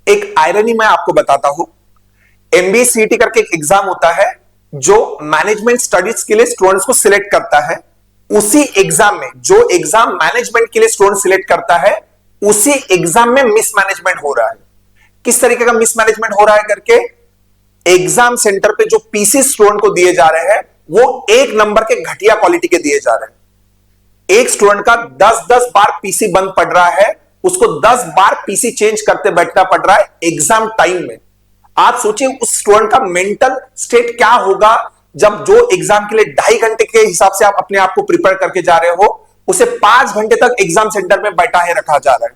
एक आयरनी मैं आपको बताता हूं। एमबीए सीईटी करके एक एग्जाम होता है जो मैनेजमेंट स्टडीज के लिए स्टूडेंट्स को सिलेक्ट करता है। उसी एग्जाम में जो एग्जाम मैनेजमेंट के लिए स्टूडेंट सिलेक्ट करता है, उसी एग्जाम में मिसमैनेजमेंट हो रहा है। किस तरीके का मिसमैनेजमेंट हो रहा है करके, एग्जाम सेंटर पे जो पीसी स्टूडेंट को दिए जा रहे हैं वो एक नंबर के घटिया क्वालिटी के दिए जा रहे हैं। एक स्टूडेंट का 10-10 बार पीसी बंद पड़ रहा है, उसको 10 बार पीसी चेंज करते बैठना पड़ रहा है एग्जाम टाइम में। आप सोचिए उस स्टूडेंट का मेंटल स्टेट क्या होगा जब जो एग्जाम के लिए 2.5 घंटे के हिसाब से आप अपने आप को प्रिपेयर करके जा रहे हो, उसे 5 घंटे तक एग्जाम सेंटर में बैठा है रखा जा रहा है।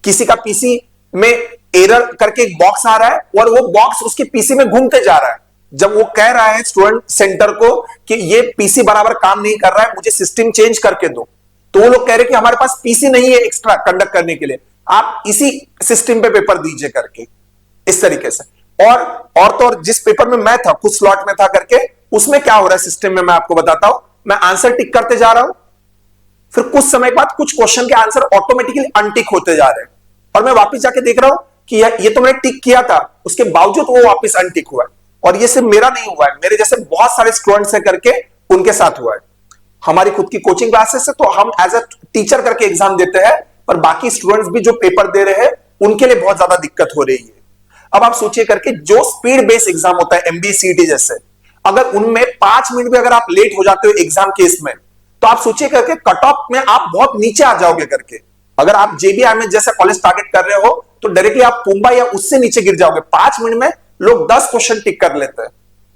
किसी का पीसी में एरर करके एक बॉक्स आ रहा है और वो बॉक्स उसके पीसी में घूमते जा रहा है। जब वो कह रहा है स्टूडेंट सेंटर को कि ये पीसी बराबर काम नहीं कर रहा है, मुझे सिस्टम चेंज करके दो, तो वो लोग कह रहे हैं कि हमारे पास पीसी नहीं है एक्स्ट्रा कंडक्ट करने के लिए, आप इसी सिस्टम पे पेपर दीजिए करके, इस तरीके से। और तो और जिस पेपर में मैं था, कुछ स्लॉट में था करके, उसमें क्या हो रहा है सिस्टम में मैं आपको बताता हूं। मैं आंसर टिक करते जा रहा हूं, फिर कुछ समय के बाद कुछ क्वेश्चन के आंसर ऑटोमेटिकली अनटिक होते जा रहे हैं और मैं वापस जाके देख रहा हूं कि ये तो मैंने टिक किया था, उसके बावजूद वो वापस अनटिक हुआ है। और ये सिर्फ मेरा नहीं हुआ है, मेरे जैसे बहुत सारे स्टूडेंट्स है करके उनके साथ हुआ है। हमारी खुद की कोचिंग क्लासेस है तो हम एज अ टीचर करके एग्जाम देते हैं, पर बाकी स्टूडेंट्स भी जो पेपर दे रहे हैं उनके लिए बहुत ज्यादा दिक्कत हो रही है। अब आप सोचिए करके, जो स्पीड बेस्ड एग्जाम होता है एमबीए सीईटी जैसे, अगर उनमें 5 मिनट भी अगर आप लेट हो जाते हो एग्जाम केस में, तो आप सोचिए करके कट ऑफ में आप बहुत नीचे आ जाओगे करके। अगर आप जेबीआई में जैसे कॉलेज टारगेट कर रहे हो तो डायरेक्टली आप पुंबा या उससे नीचे गिर जाओगे। 5 मिनट में लोग 10 क्वेश्चन टिक कर लेते हैं।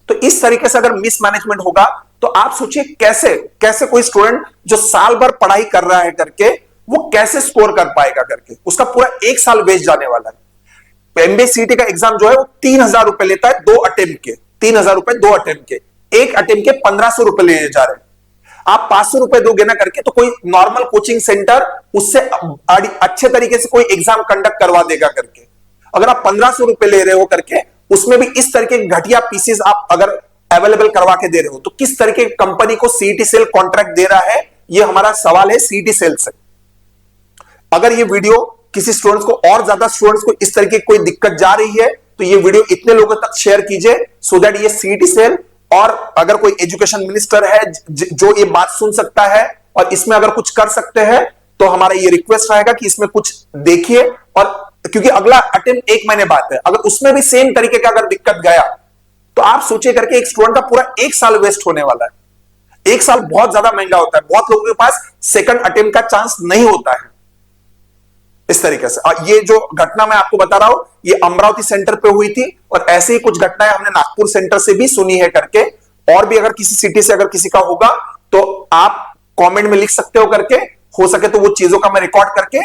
तो इस तरीके से अगर मिसमैनेजमेंट होगा तो आप सोचिए कैसे कैसे कोई स्टूडेंट जो साल भर पढ़ाई कर रहा है करके वो कैसे स्कोर कर पाएगा करके, उसका पूरा 1 साल वेस्ट जाने वाला है। एमबीए सीईटी का एग्जाम जो है वो 3,000 रुपए लेता है 2 अटेम्प्ट के, 3,000 रुपए 2 अटेम्प्ट के, एक अटेम्प्ट के 1,500 रुपए लिए जा रहे हैं। आप 500 रुपए दोगे ना करके तो कोई नॉर्मल कोचिंग सेंटर उससे अच्छे तरीके से कोई एग्जाम कंडक्ट करवा देगा करके। अगर आप 1,500 रुपए ले रहे हो करके, उसमें भी इस तरह के घटिया पीसेस आप अगर अवेलेबल करवा के दे रहे हो, तो किस तरह की कंपनी को सीईटी सेल कॉन्ट्रैक्ट दे रहा है, ये हमारा सवाल है सीईटी सेल से। अगर ये वीडियो किसी स्टूडेंट्स को और ज्यादा स्टूडेंट्स को इस तरह की कोई दिक्कत जा रही है तो ये वीडियो इतने लोगों तक शेयर कीजिए, सो दैट ये सीईटी सेल और अगर कोई एजुकेशन मिनिस्टर है जो ये बात सुन सकता है और इसमें अगर कुछ कर सकते हैं, तो हमारा ये रिक्वेस्ट रहेगा कि इसमें कुछ देखिए। और क्योंकि अगला अटेम्प्ट 1 महीने बाद है, अगर उसमें भी सेम तरीके का अगर दिक्कत गया तो आप सोचिए करके एक स्टूडेंट का पूरा 1 साल वेस्ट होने वाला है। 1 साल बहुत ज्यादा महंगा होता है, बहुत लोगों के पास सेकंड अटेम्प्ट का चांस नहीं होता है इस तरीके से। और ये जो घटना मैं आपको बता रहा हूं ये अमरावती सेंटर पे हुई थी, और ऐसे ही कुछ घटनाएं हमने नागपुर सेंटर से भी सुनी है करके। और भी अगर किसी सिटी से अगर किसी का होगा तो आप कमेंट में लिख सकते हो करके, हो सके तो वो चीजों का मैं रिकॉर्ड करके